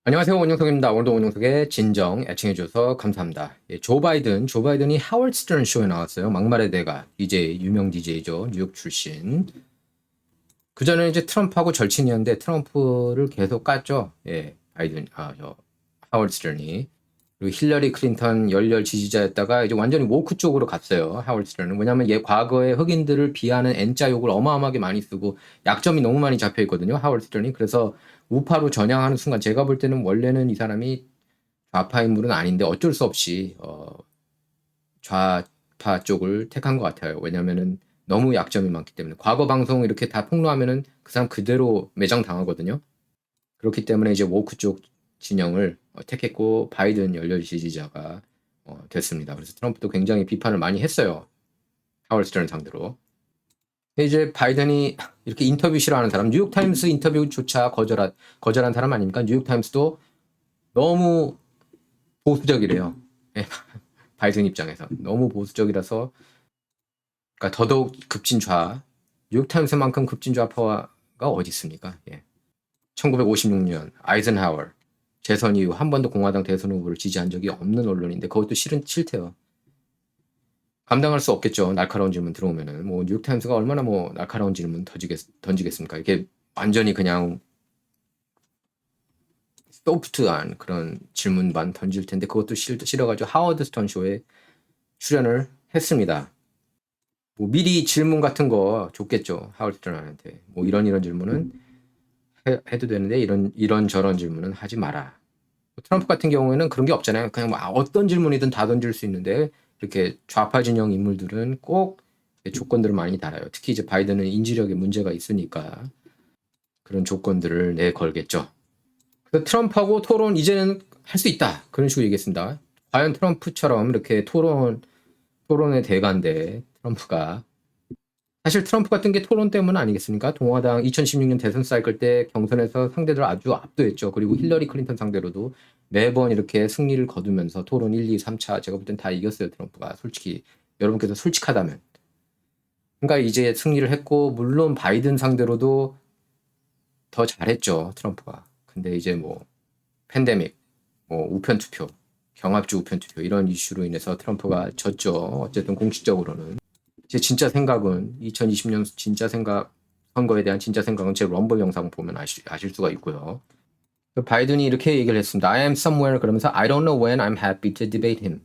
안녕하세요. 원영석입니다. 오늘도 원영석의 진정 애청해주셔서 감사합니다. 예, 조 바이든이 하워드 스턴 쇼에 나왔어요. 막말의 대가, DJ, 유명 DJ죠. 뉴욕 출신. 그전에 이제 트럼프하고 절친이었는데 트럼프를 계속 깠죠. 예, 하워드 스턴이. 그리고 힐러리 클린턴 열렬 지지자였다가 이제 완전히 woke 쪽으로 갔어요. 하워드 스턴은. 왜냐하면 얘 과거에 흑인들을 비하는 N자 욕을 어마어마하게 많이 쓰고 약점이 너무 많이 잡혀 있거든요. 하워드 스턴이. 그래서 우파로 전향하는 순간 제가 볼 때는 원래는 이 사람이 좌파 인물은 아닌데 어쩔 수 없이 좌파 쪽을 택한 것 같아요. 왜냐면은 너무 약점이 많기 때문에 과거 방송 이렇게 다 폭로하면은 그 사람 그대로 매장 당하거든요. 그렇기 때문에 이제 woke 쪽 진영을 택했고 바이든 열렬 지지자가 됐습니다. 그래서 트럼프도 굉장히 비판을 많이 했어요. 하워드 스턴 상대로. 근데 이제 바이든이 이렇게 인터뷰 싫어하는 사람, 뉴욕타임스 인터뷰조차 거절한 사람 아닙니까? 뉴욕타임스도 너무 보수적이래요. 예, 바이든 입장에서. 너무 보수적이라서, 그러니까 더더욱 급진좌, 뉴욕타임스만큼 급진좌파가 어디 있습니까? 예. 1956년 아이젠하워 재선 이후 한 번도 공화당 대선 후보를 지지한 적이 없는 언론인데 그것도 싫대요. 감당할 수 없겠죠. 날카로운 질문 들어오면은 뭐 뉴욕타임스가 얼마나 뭐 날카로운 질문 던지겠습니까? 이게 완전히 그냥 소프트한 그런 질문만 던질 텐데 그것도 싫어가지고 하워드 스턴 쇼에 출연을 했습니다. 뭐 미리 질문 같은 거 줬겠죠. 하워드 스턴한테 뭐 이런 질문은 해도 되는데 이런 저런 질문은 하지 마라. 트럼프 같은 경우에는 그런 게 없잖아요. 그냥 뭐 어떤 질문이든 다 던질 수 있는데 이렇게 좌파 진영 인물들은 꼭 조건들을 많이 달아요. 특히 이제 바이든은 인지력에 문제가 있으니까 그런 조건들을 내걸겠죠. 그래서 트럼프하고 토론 이제는 할 수 있다. 그런 식으로 얘기했습니다. 과연 트럼프처럼 이렇게 토론의 대가인데 트럼프가 사실 트럼프 같은 게 토론 때문 아니겠습니까? 동화당 2016년 대선 사이클 때 경선에서 상대들 아주 압도했죠. 그리고 힐러리 클린턴 상대로도 매번 이렇게 승리를 거두면서 토론 1, 2, 3차 제가 볼 땐 다 이겼어요. 트럼프가 솔직히 여러분께서 솔직하다면. 그러니까 이제 승리를 했고 물론 바이든 상대로도 더 잘했죠. 트럼프가. 근데 이제 뭐 팬데믹, 뭐 우편 투표, 경합주 우편 투표 이런 이슈로 인해서 트럼프가 졌죠. 어쨌든 공식적으로는. 제 진짜 생각은 2020년 진짜 생각 선거에 대한 진짜 생각은 제 럼블 영상 보면 아실 수가 있고요. 바이든이 이렇게 얘기를 했습니다. I am somewhere 그러면서 I don't know when I'm happy to debate him.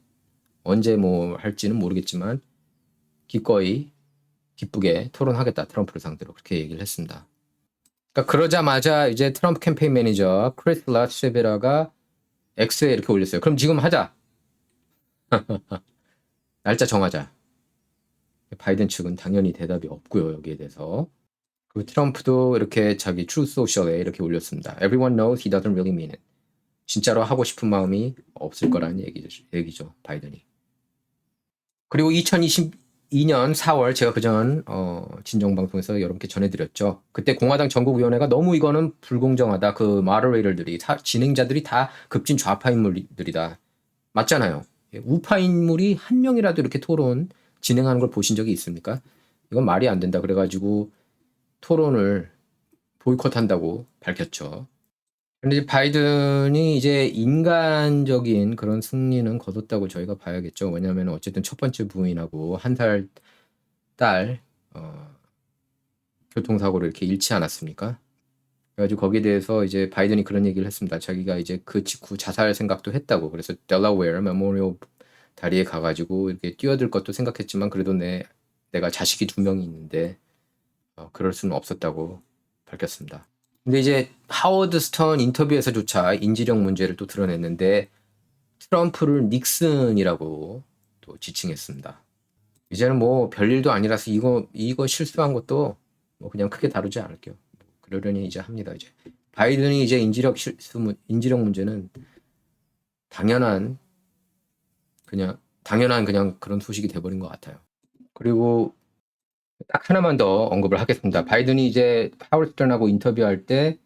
언제 뭐 할지는 모르겠지만 기꺼이 기쁘게 토론하겠다 트럼프를 상대로 그렇게 얘기를 했습니다. 그러니까 그러자마자 이제 트럼프 캠페인 매니저 크리스 라스베라가 X에 이렇게 올렸어요. 그럼 지금 하자. 날짜 정하자. 바이든 측은 당연히 대답이 없고요. 여기에 대해서. 그 트럼프도 이렇게 자기 트루 소셜에 이렇게 올렸습니다. Everyone knows he doesn't really mean it. 진짜로 하고 싶은 마음이 없을 거라는 얘기죠. 바이든이. 그리고 2022년 4월 제가 그전 진정방송에서 여러분께 전해드렸죠. 그때 공화당 전국위원회가 너무 이거는 불공정하다. 그 마더레이터들이 진행자들이 다 급진 좌파 인물들이다. 맞잖아요. 우파 인물이 한 명이라도 이렇게 토론 진행하는 걸 보신 적이 있습니까? 이건 말이 안 된다. 그래가지고 토론을 보이콧한다고 밝혔죠. 근데 이제 바이든이 이제 인간적인 그런 승리는 거뒀다고 저희가 봐야겠죠. 왜냐하면 어쨌든 첫 번째 부인하고 한 살 딸 교통사고를 이렇게 잃지 않았습니까? 그래가지고 거기에 대해서 이제 바이든이 그런 얘기를 했습니다. 자기가 이제 그 직후 자살 생각도 했다고. 그래서 델라웨어 메모리얼 다리에 가가지고 이렇게 뛰어들 것도 생각했지만 그래도 내가 자식이 2명이 있는데 그럴 수는 없었다고 밝혔습니다. 근데 이제 하워드 스턴 인터뷰에서조차 인지력 문제를 또 드러냈는데 트럼프를 닉슨이라고 또 지칭했습니다. 이제는 뭐 별일도 아니라서 이거 실수한 것도 뭐 그냥 크게 다루지 않을게요. 그러려니 이제 합니다. 이제 바이든이 이제 인지력 문제는 당연한 그냥 그런 소식이 돼버린 것 같아요. 그리고 딱 하나만 더 언급을 하겠습니다. 바이든이 이제 하워드 스턴하고 인터뷰할 때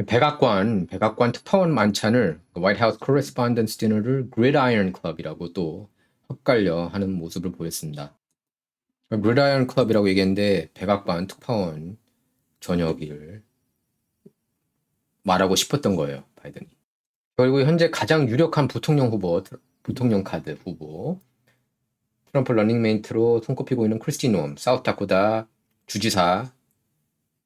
백악관 특파원 만찬을 화이트 하우스 코레스폰던스 디너를 그리다이언 클럽이라고 또 헛갈려 하는 모습을 보였습니다. 그리다이언 클럽이라고 얘기했는데 백악관 특파원 저녁을 말하고 싶었던 거예요. 바이든이. 그리고 현재 가장 유력한 부통령 후보, 부통령 카드 후보, 트럼프 러닝메이트로 손꼽히고 있는 크리스티 노엄, 사우스다코다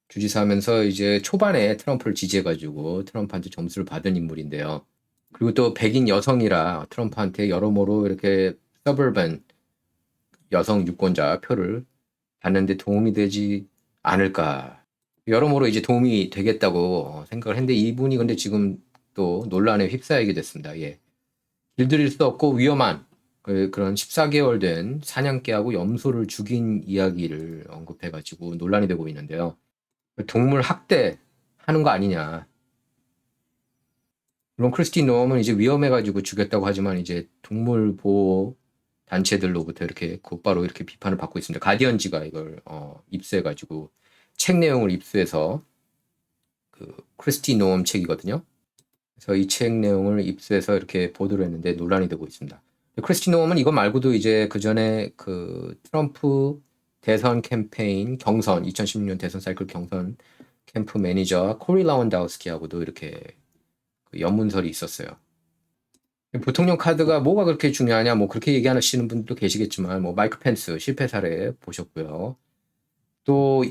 주지사하면서 이제 초반에 트럼프를 지지해가지고 트럼프한테 점수를 받은 인물인데요. 그리고 또 백인 여성이라 트럼프한테 여러모로 이렇게 서버번 여성 유권자 표를 받는데 도움이 되지 않을까. 여러모로 이제 도움이 되겠다고 생각을 했는데 이분이 근데 지금 또 논란에 휩싸이게 됐습니다. 예. 길들일 수 없고 위험한 그런 14개월 된 사냥개하고 염소를 죽인 이야기를 언급해가지고 논란이 되고 있는데요. 동물 학대하는 거 아니냐. 물론 크리스티 노엄은 이제 위험해가지고 죽였다고 하지만 이제 동물 보호 단체들로부터 이렇게 곧바로 이렇게 비판을 받고 있습니다. 가디언지가 이걸 입수해가지고 책 내용을 입수해서 그 크리스티 노엄 책이거든요. 그래서 이 책 내용을 입수해서 이렇게 보도를 했는데 논란이 되고 있습니다. 크리스티 노엄은 이거 말고도 이제 그 전에 그 트럼프 대선 캠페인 경선 2016년 대선 사이클 경선 캠프 매니저 코리 라운다우스키하고도 이렇게 그 연문설이 있었어요. 부통령 카드가 뭐가 그렇게 중요하냐 뭐 그렇게 얘기하시는 분도 계시겠지만 뭐 마이크 펜스 실패 사례 보셨고요. 또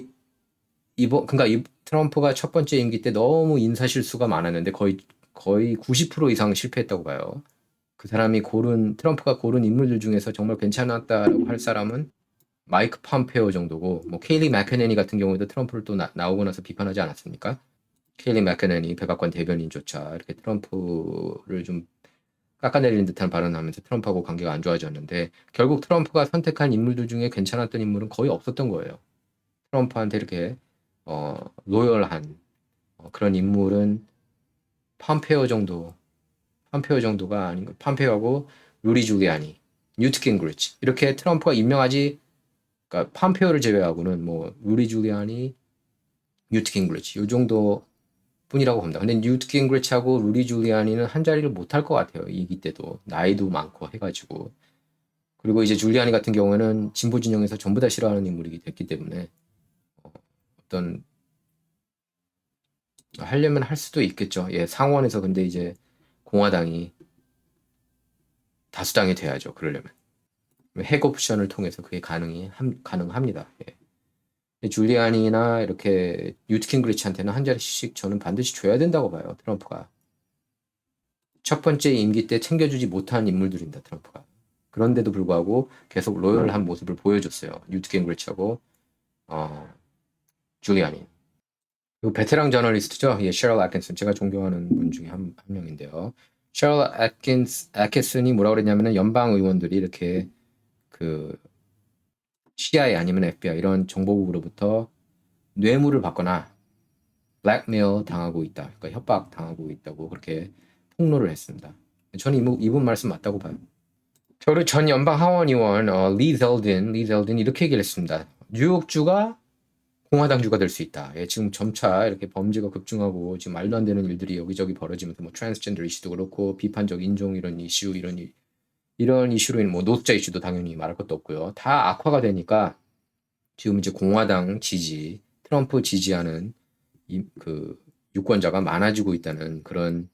그러니까 트럼프가 첫 번째 임기 때 너무 인사 실수가 많았는데 거의 90% 이상 실패했다고 봐요. 그 사람이 트럼프가 고른 인물들 중에서 정말 괜찮았다라고 할 사람은 마이크 폼페오 정도고 뭐 케일리 맥케네니 같은 경우에도 트럼프를 또 나오고 나서 비판하지 않았습니까? 케일리 맥케네니 백악관 대변인조차 이렇게 트럼프를 좀 깎아내리는 듯한 발언을 하면서 트럼프하고 관계가 안 좋아졌는데 결국 트럼프가 선택한 인물들 중에 괜찮았던 인물은 거의 없었던 거예요. 트럼프한테 이렇게 로열한 그런 인물은 폼페오 정도가 아닌가. 폼페오하고 루리 줄리아니, 뉴트 깅그리치 이렇게 트럼프가 임명하지. 그러니까 폼페오를 제외하고는 뭐 루리 줄리아니, 뉴트 깅그리치 이 정도 뿐이라고 봅니다. 근데 뉴트 깅그리치하고 루리 줄리아니는 한 자리를 못 할 것 같아요. 이기 때도 나이도 많고 해가지고. 그리고 이제 줄리아니 같은 경우에는 진보 진영에서 전부 다 싫어하는 인물이 됐기 때문에 어떤 하려면 할 수도 있겠죠. 예, 상원에서 근데 이제 공화당이 다수당이 돼야죠. 그러려면 핵 옵션을 통해서 그게 가능합니다. 예. 줄리안이나 이렇게 뉴트 깅그리치한테는 한 자리씩 저는 반드시 줘야 된다고 봐요. 트럼프가 첫 번째 임기 때 챙겨주지 못한 인물들입니다. 트럼프가 그런데도 불구하고 계속 로열한 모습을 보여줬어요. 뉴트 깅그리치하고 줄리안이. 그리고 베테랑 저널리스트죠. 예, 셰럴 애킨슨 제가 존경하는 분 중에 한 명인데요. 셰럴 애킨슨이 뭐라 그랬냐면은 연방 의원들이 이렇게 그 CIA 아니면 FBI 이런 정보국으로부터 뇌물을 받거나 블랙메일 당하고 있다. 그러니까 협박 당하고 있다고 그렇게 폭로를 했습니다. 저는 이분 말씀 맞다고 봐요. 저를 전 연방 하원 의원 리 젤든이 이렇게 얘기를 했습니다. 뉴욕주가 공화당주가 될 수 있다. 예, 지금 점차 이렇게 범죄가 급증하고 지금 말도 안 되는 일들이 여기저기 벌어지면서 뭐 트랜스젠더 이슈도 그렇고 비판적 인종 이런 이슈 이런 이슈로 인해 뭐 노숙자 이슈도 당연히 말할 것도 없고요. 다 악화가 되니까 지금 이제 공화당 지지, 트럼프 지지하는 그 유권자가 많아지고 있다는 그런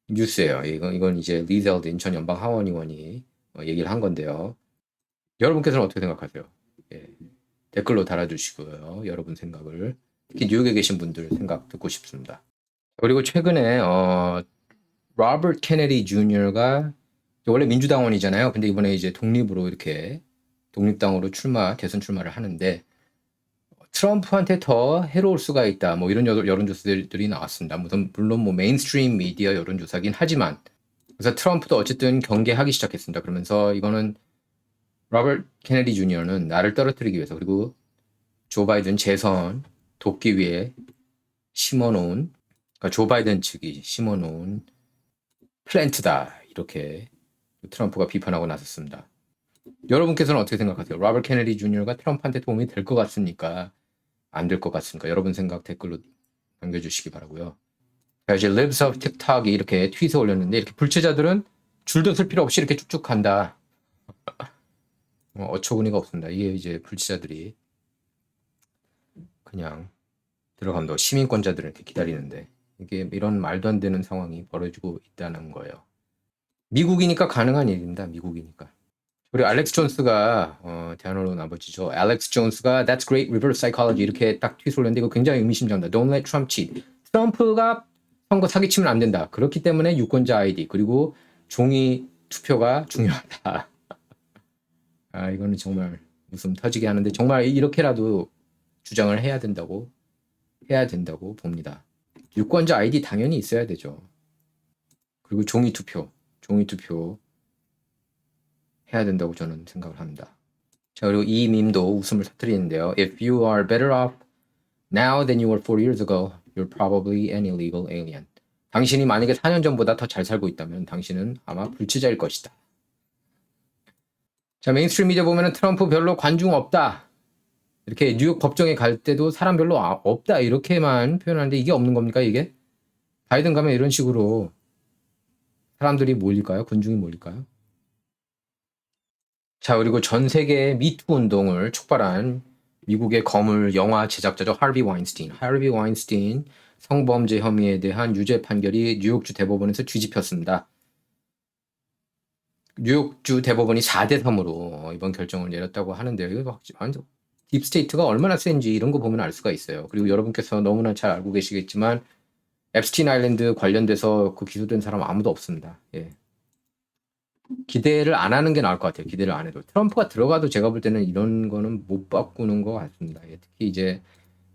뉴스예요. 이건 이제 리 젤든 전 연방 하원 의원이 얘기를 한 건데요. 여러분께서는 어떻게 생각하세요? 예. 댓글로 달아주시고요. 여러분 생각을 특히 뉴욕에 계신 분들 생각 듣고 싶습니다. 그리고 최근에 로버트 케네디 주니어가 원래 민주당원이잖아요. 근데 이번에 이제 독립으로 이렇게 독립당으로 대선 출마를 하는데 트럼프한테 더 해로울 수가 있다. 뭐 이런 여론조사들이 나왔습니다. 물론 뭐 메인스트림 미디어 여론조사긴 하지만 그래서 트럼프도 어쨌든 경계하기 시작했습니다. 그러면서 이거는 로버트 케네디 주니어는 나를 떨어뜨리기 위해서 그리고 조 바이든 재선 돕기 위해 심어놓은 그러니까 조 바이든 측이 심어놓은 플랜트다 이렇게 트럼프가 비판하고 나섰습니다. 여러분께서는 어떻게 생각하세요? 로버트 케네디 주니어가 트럼프한테 도움이 될 것 같습니까? 안 될 것 같습니까? 여러분 생각 댓글로 남겨주시기 바라고요. 자, 이제 Libs of TikTok이 이렇게 트윗에 올렸는데 이렇게 불체자들은 줄도 쓸 필요 없이 이렇게 쭉쭉 간다. 어처구니가 없습니다. 이게 이제 불체자들이 그냥 들어가면 시민권자들은 이렇게 기다리는데 이게 이런 말도 안 되는 상황이 벌어지고 있다는 거예요. 미국이니까 가능한 일입니다. 미국이니까. 그리고 알렉스 존스가 대안으로 나머지죠. 알렉스 존스가 That's great reverse psychology 이렇게 딱 트윗을 올렸는데 이거 굉장히 의미심장합니다. Don't let Trump cheat. 트럼프가 선거 사기치면 안 된다. 그렇기 때문에 유권자 아이디 그리고 종이 투표가 중요하다. 아 이거는 정말 웃음 터지게 하는데 정말 이렇게라도 주장을 해야 된다고 봅니다. 유권자 아이디 당연히 있어야 되죠. 그리고 종이 투표 해야 된다고 저는 생각을 합니다. 자, 그리고 이 밈도 웃음을 터뜨리는데요. If you are better off now than you were 4 years ago, you're probably an illegal alien. 당신이 만약에 4년 전보다 더 잘 살고 있다면 당신은 아마 불치자일 것이다. 자, 메인스트림 미디어 보면은 트럼프 별로 관중 없다. 이렇게 뉴욕 법정에 갈 때도 사람 별로 없다. 이렇게만 표현하는데 이게 없는 겁니까, 이게? 바이든 가면 이런 식으로 사람들이 몰릴까요? 군중이 몰릴까요? 자, 그리고 전 세계 미투 운동을 촉발한 미국의 거물 영화 제작자죠. 하비 와인스틴 성범죄 혐의에 대한 유죄 판결이 뉴욕주 대법원에서 뒤집혔습니다. 뉴욕주 대법원이 4대 3으로 이번 결정을 내렸다고 하는데요. 이거 완전 딥스테이트가 얼마나 센지 이런 거 보면 알 수가 있어요. 그리고 여러분께서 너무나 잘 알고 계시겠지만 앱스틴 아일랜드 관련돼서 그 기소된 사람 아무도 없습니다. 예. 기대를 안 하는 게 나을 것 같아요. 기대를 안 해도. 트럼프가 들어가도 제가 볼 때는 이런 거는 못 바꾸는 것 같습니다. 예, 특히 이제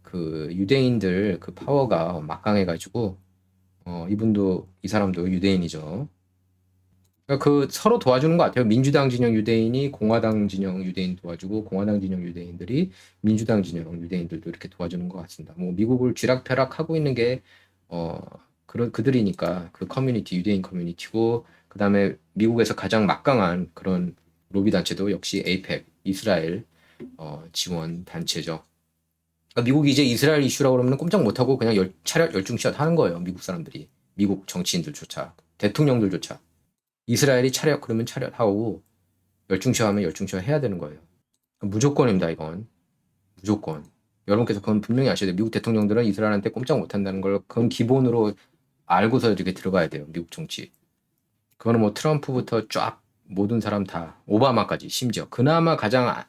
그 유대인들 그 파워가 막강해가지고 이 사람도 유대인이죠. 그러니까 그 서로 도와주는 것 같아요. 민주당 진영 유대인이 공화당 진영 유대인 도와주고 공화당 진영 유대인들이 민주당 진영 유대인들도 이렇게 도와주는 것 같습니다. 뭐 미국을 쥐락펴락하고 있는 게 그들이니까 그 커뮤니티 유대인 커뮤니티고 그 다음에 미국에서 가장 막강한 그런 로비 단체도 역시 에이펙 이스라엘 지원 단체죠. 그러니까 미국이 이제 이스라엘 이슈라고 그러면 꼼짝 못하고 그냥 차렷 열중시hat 하는 거예요. 미국 사람들이 미국 정치인들조차 대통령들조차 이스라엘이 차렷 그러면 차렷하고 열중시하면 열중시hat 해야 되는 거예요. 무조건입니다. 이건 무조건. 여러분께서 그건 분명히 아셔야 돼요. 미국 대통령들은 이스라엘한테 꼼짝 못한다는 걸 그건 기본으로 알고서 이렇게 들어가야 돼요. 미국 정치. 그거는 뭐 트럼프부터 쫙 모든 사람 다 오바마까지 심지어 그나마 가장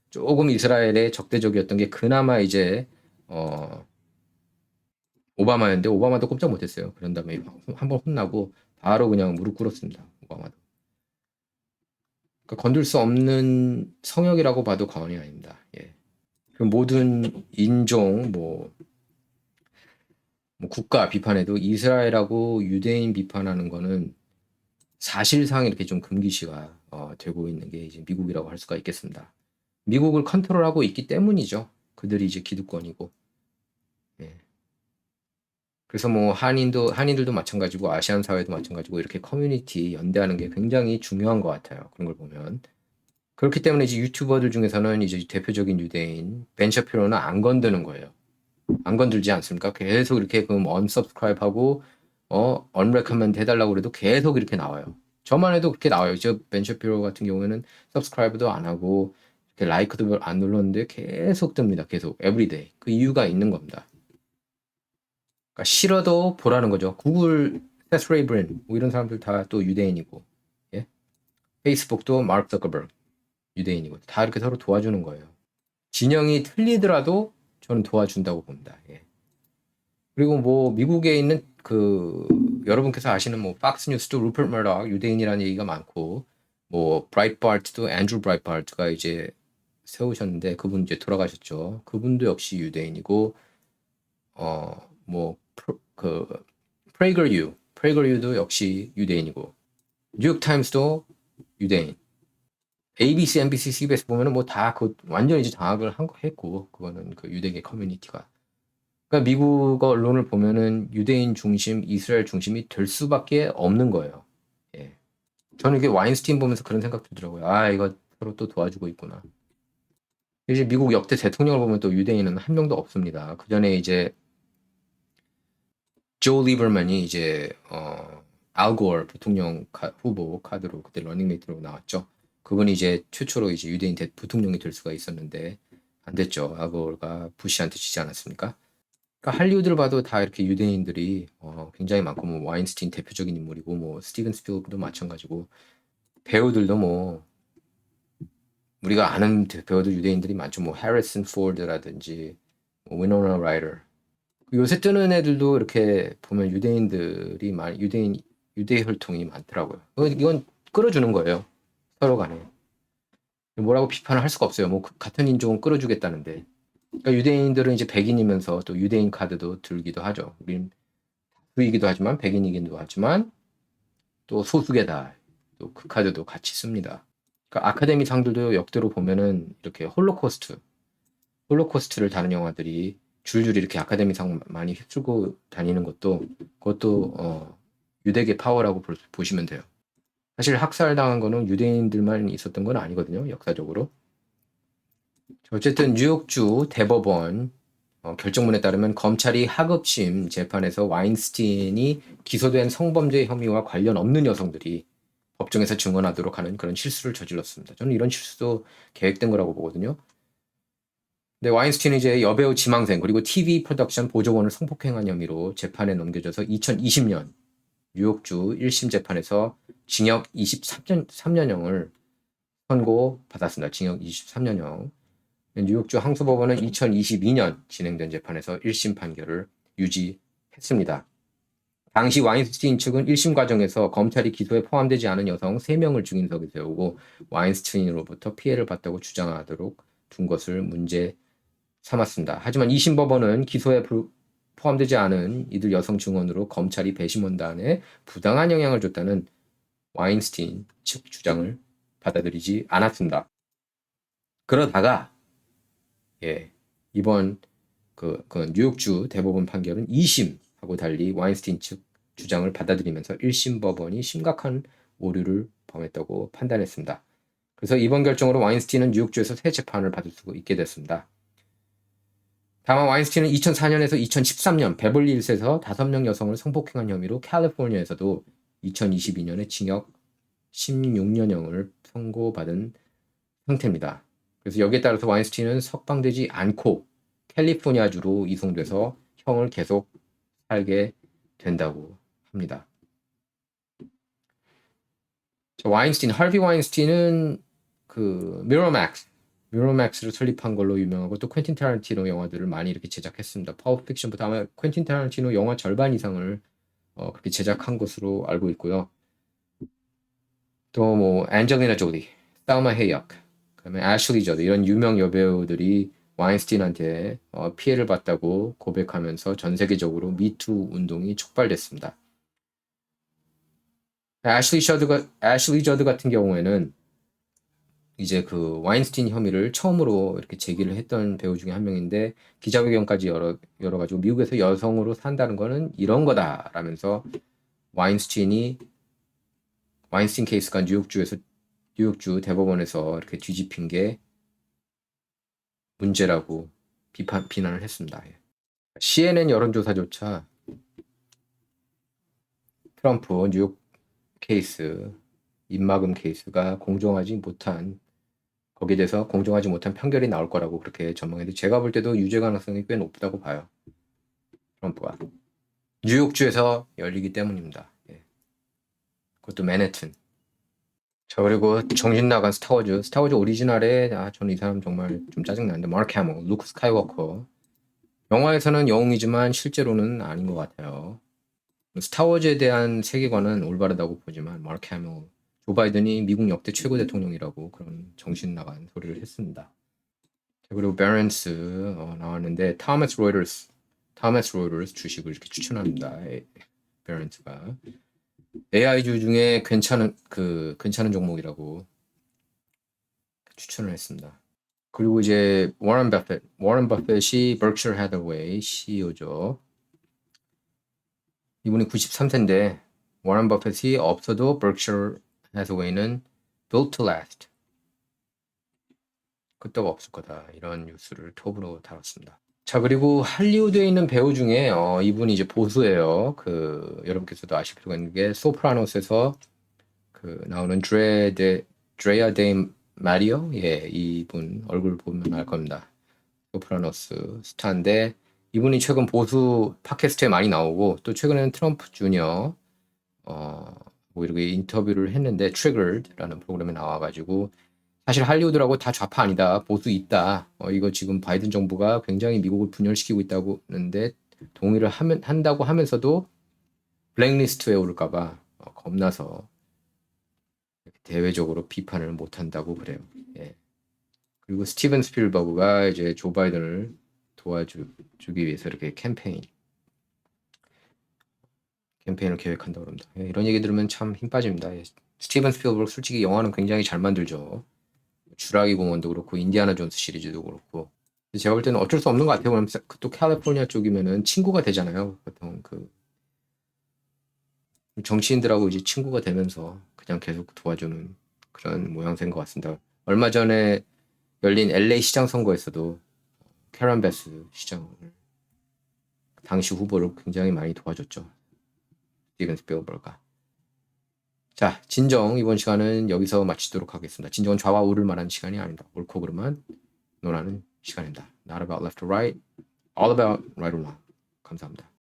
조금 이스라엘에 적대적이었던 게 그나마 이제 오바마였는데 오바마도 꼼짝 못했어요. 그런 다음에 한번 혼나고 바로 그냥 무릎 꿇었습니다. 오바마도. 그러니까 건들 수 없는 성역이라고 봐도 과언이 아닙니다. 예. 그 모든 인종 뭐 국가 비판에도 이스라엘하고 유대인 비판하는 거는 사실상 이렇게 좀 금기시가 되고 있는 게 이제 미국이라고 할 수가 있겠습니다. 미국을 컨트롤하고 있기 때문이죠. 그들이 이제 기득권이고. 예. 그래서 뭐 한인들도 마찬가지고 아시안 사회도 마찬가지고 이렇게 커뮤니티 연대하는 게 굉장히 중요한 것 같아요. 그런 걸 보면. 그렇기 때문에 이제 유튜버들 중에서는 이제 대표적인 유대인 벤 샤피로는 안 건드는 거예요. 안 건들지 않습니까? 계속 이렇게 그럼 unsubscribe하고 unrecommend 해달라고 그래도 계속 이렇게 나와요. 저만 해도 그렇게 나와요. 저 벤 샤피로 같은 경우에는 subscribe도 안 하고 이렇게 like도 안 눌렀는데 계속 뜹니다. 계속 everyday. 그 이유가 있는 겁니다. 그러니까 싫어도 보라는 거죠. 구글 세스 레이브런 뭐 이런 사람들 다 또 유대인이고, 예? 페이스북도 마크 저커버그 유대인이고 다 이렇게 서로 도와주는 거예요. 진영이 틀리더라도 저는 도와준다고 봅니다. 예. 그리고 뭐 미국에 있는 그 여러분께서 아시는 뭐 팍스 뉴스도 루퍼트 머덕 유대인이라는 얘기가 많고 뭐 브라이트바트도 앤드루 브라이트바트가 이제 세우셨는데 그분 이제 돌아가셨죠. 그분도 역시 유대인이고 뭐 그 프레이거유도 역시 유대인이고 뉴욕 타임스도 유대인. ABC, NBC, CBS 보면은 뭐 다 그 완전히 이제 장악을 했고 그거는 그 유대계 커뮤니티가. 그러니까 미국 언론을 보면은 유대인 중심, 이스라엘 중심이 될 수밖에 없는 거예요. 예. 저는 이게 와인스틴 보면서 그런 생각 들더라고요. 아, 이거 서로 또 도와주고 있구나. 이제 미국 역대 대통령을 보면 또 유대인은 한 명도 없습니다. 그 전에 이제 조 리버만이 이제 알고어 부통령 후보 카드로 그때 러닝메이트로 나왔죠. 그분이 이제 최초로 이제 유대인 부통령이 될 수가 있었는데 안 됐죠. 알고어가 부시한테 지지 않았습니까? 그러니까 할리우드를 봐도 다 이렇게 유대인들이 굉장히 많고 뭐 와인스틴 대표적인 인물이고 뭐 스티븐 스필버그도 마찬가지고 배우들도 뭐 우리가 아는 배우들 유대인들이 많죠. 뭐 해리슨 포드라든지 뭐 위노나 라이더. 요새 뜨는 애들도 이렇게 보면 유대인들이 많이 유대 혈통이 많더라고요. 이건 끌어주는 거예요. 서로 간에. 뭐라고 비판을 할 수가 없어요. 뭐 같은 인종은 끌어주겠다는데. 그러니까 유대인들은 이제 백인이면서 또 유대인 카드도 들기도 하죠. 우린 다수이기도 하지만 백인이기도 하지만 또 소수계다. 또 그 카드도 같이 씁니다. 그러니까 아카데미 상들도 역대로 보면은 이렇게 홀로코스트를 다룬 영화들이 줄줄이 이렇게 아카데미상 많이 휩쓸고 다니는 그것도 유대계 파워라고 보시면 돼요. 사실 학살당한 거는 유대인들만 있었던 건 아니거든요. 역사적으로. 어쨌든 뉴욕주 대법원 결정문에 따르면 검찰이 하급심 재판에서 와인스틴이 기소된 성범죄 혐의와 관련 없는 여성들이 법정에서 증언하도록 하는 그런 실수를 저질렀습니다. 저는 이런 실수도 계획된 거라고 보거든요. 근데 와인스틴은 이제 여배우 지망생 그리고 TV 프로덕션 보조원을 성폭행한 혐의로 재판에 넘겨져서 2020년 뉴욕주 1심 재판에서 징역 23년형을 선고받았습니다. 징역 23년형. 뉴욕주 항소법원은 2022년 진행된 재판에서 1심 판결을 유지했습니다. 당시 와인스틴 측은 1심 과정에서 검찰이 기소에 포함되지 않은 여성 3명을 증인석에 세우고 와인스틴으로부터 피해를 봤다고 주장하도록 둔 것을 문제 삼았습니다. 하지만 2심 법원은 기소에 포함되지 않은 이들 여성 증언으로 검찰이 배심원단에 부당한 영향을 줬다는 와인스틴 측 주장을 받아들이지 않았습니다. 그러다가 이번 그 뉴욕주 대법원 판결은 2심하고 달리 와인스틴 측 주장을 받아들이면서 1심 법원이 심각한 오류를 범했다고 판단했습니다. 그래서 이번 결정으로 와인스틴은 뉴욕주에서 새 재판을 받을 수 있게 됐습니다. 다만 와인스틴은 2004년에서 2013년 베벌리힐스에서 5명 여성을 성폭행한 혐의로 캘리포니아에서도 2022년에 징역 16년형을 선고받은 상태입니다. 그래서 여기에 따라서 와인스틴은 석방되지 않고 캘리포니아주로 이송돼서 형을 계속 살게 된다고 합니다. 하비 와인스틴은 그 미러맥스를 설립한 걸로 유명하고 또 퀸틴 타란티노 영화들을 많이 이렇게 제작했습니다. 파워 픽션부터 아마 퀸틴 타란티노 영화 절반 이상을 그렇게 제작한 것으로 알고 있고요. 또 뭐 앤젤리나 졸리, 살마 헤이역, 그다음에 애슐리 저드 이런 유명 여배우들이 와인스틴한테 피해를 봤다고 고백하면서 전 세계적으로 미투 운동이 촉발됐습니다. 애슐리 저드 같은 경우에는 이제 그 와인스틴 혐의를 처음으로 이렇게 제기를 했던 배우 중에 한 명인데 기자회견까지 열어가지고 미국에서 여성으로 산다는 거는 이런 거다라면서 와인스틴 케이스가 뉴욕주 대법원에서 이렇게 뒤집힌 게 문제라고 비난을 했습니다. CNN 여론조사조차 트럼프 뉴욕 케이스 입막음 케이스가 거기에 대해서 공정하지 못한 판결이 나올 거라고 그렇게 전망했는데 제가 볼 때도 유죄 가능성이 꽤 높다고 봐요. 트럼프가. 뉴욕주에서 열리기 때문입니다. 그것도 맨해튼. 자, 그리고 정신 나간 스타워즈 오리지널에 저는 이 사람 정말 좀 짜증나는데 마크 해밀, 루크 스카이워커. 영화에서는 영웅이지만 실제로는 아닌 것 같아요. 스타워즈에 대한 세계관은 올바르다고 보지만 마크 해밀, 조 바이든이 미국 역대 최고 대통령이라고 그런 정신 나간 소리를 했습니다. 그리고 베런스 나왔는데 토마스 로이더스 주식을 이렇게 추천합니다. 베런스가 AI주 중에 괜찮은 종목이라고 추천을 했습니다. 그리고 이제 워런 버핏이 버크셔 해더웨이 CEO죠. 이분이 93세인데 워런 버핏이 없어도 버크셔 해더웨이는 built to last. 끄떡 없을 거다. 이런 뉴스를 톱으로 다뤘습니다. 자, 그리고 할리우드에 있는 배우 중에 이분이 이제 보수예요. 여러분께서도 아실 필요가 있는 게 소프라노스에서 나오는 드레아 데 마리오, 이분 얼굴 보면 알 겁니다. 소프라노스 스타인데 이분이 최근 보수 팟캐스트에 많이 나오고 또 최근에는 트럼프 주니어 뭐 이렇게 인터뷰를 했는데 Triggered라는 프로그램에 나와가지고 사실 할리우드라고 다 좌파 아니다 보수 있다 이거 지금 바이든 정부가 굉장히 미국을 분열시키고 있다고 하는데 동의를 한다고 하면서도 블랙리스트에 오를까봐 겁나서 대외적으로 비판을 못한다고 그래요. 예. 그리고 스티븐 스필버그가 이제 조 바이든을 도와주기 위해서 이렇게 캠페인을 계획한다고 합니다. 예, 이런 얘기 들으면 참 힘 빠집니다. 예. 스티븐 스필버그 솔직히 영화는 굉장히 잘 만들죠. 주라기 공원도 그렇고 인디아나 존스 시리즈도 그렇고 제가 볼 때는 어쩔 수 없는 것 같아요. 그럼 또 캘리포니아 쪽이면은 친구가 되잖아요. 보통 그 정치인들하고 이제 친구가 되면서 그냥 계속 도와주는 그런 모양새인 것 같습니다. 얼마 전에 열린 LA 시장 선거에서도 캐런 베스 시장을 당시 후보를 굉장히 많이 도와줬죠. 스티븐 스필버그가. 자, 진정 이번 시간은 여기서 마치도록 하겠습니다. 진정은 좌와 우를 말하는 시간이 아닙니다. 옳고 그름만 논하는 시간입니다. Not about left or right, all about right or wrong. 감사합니다.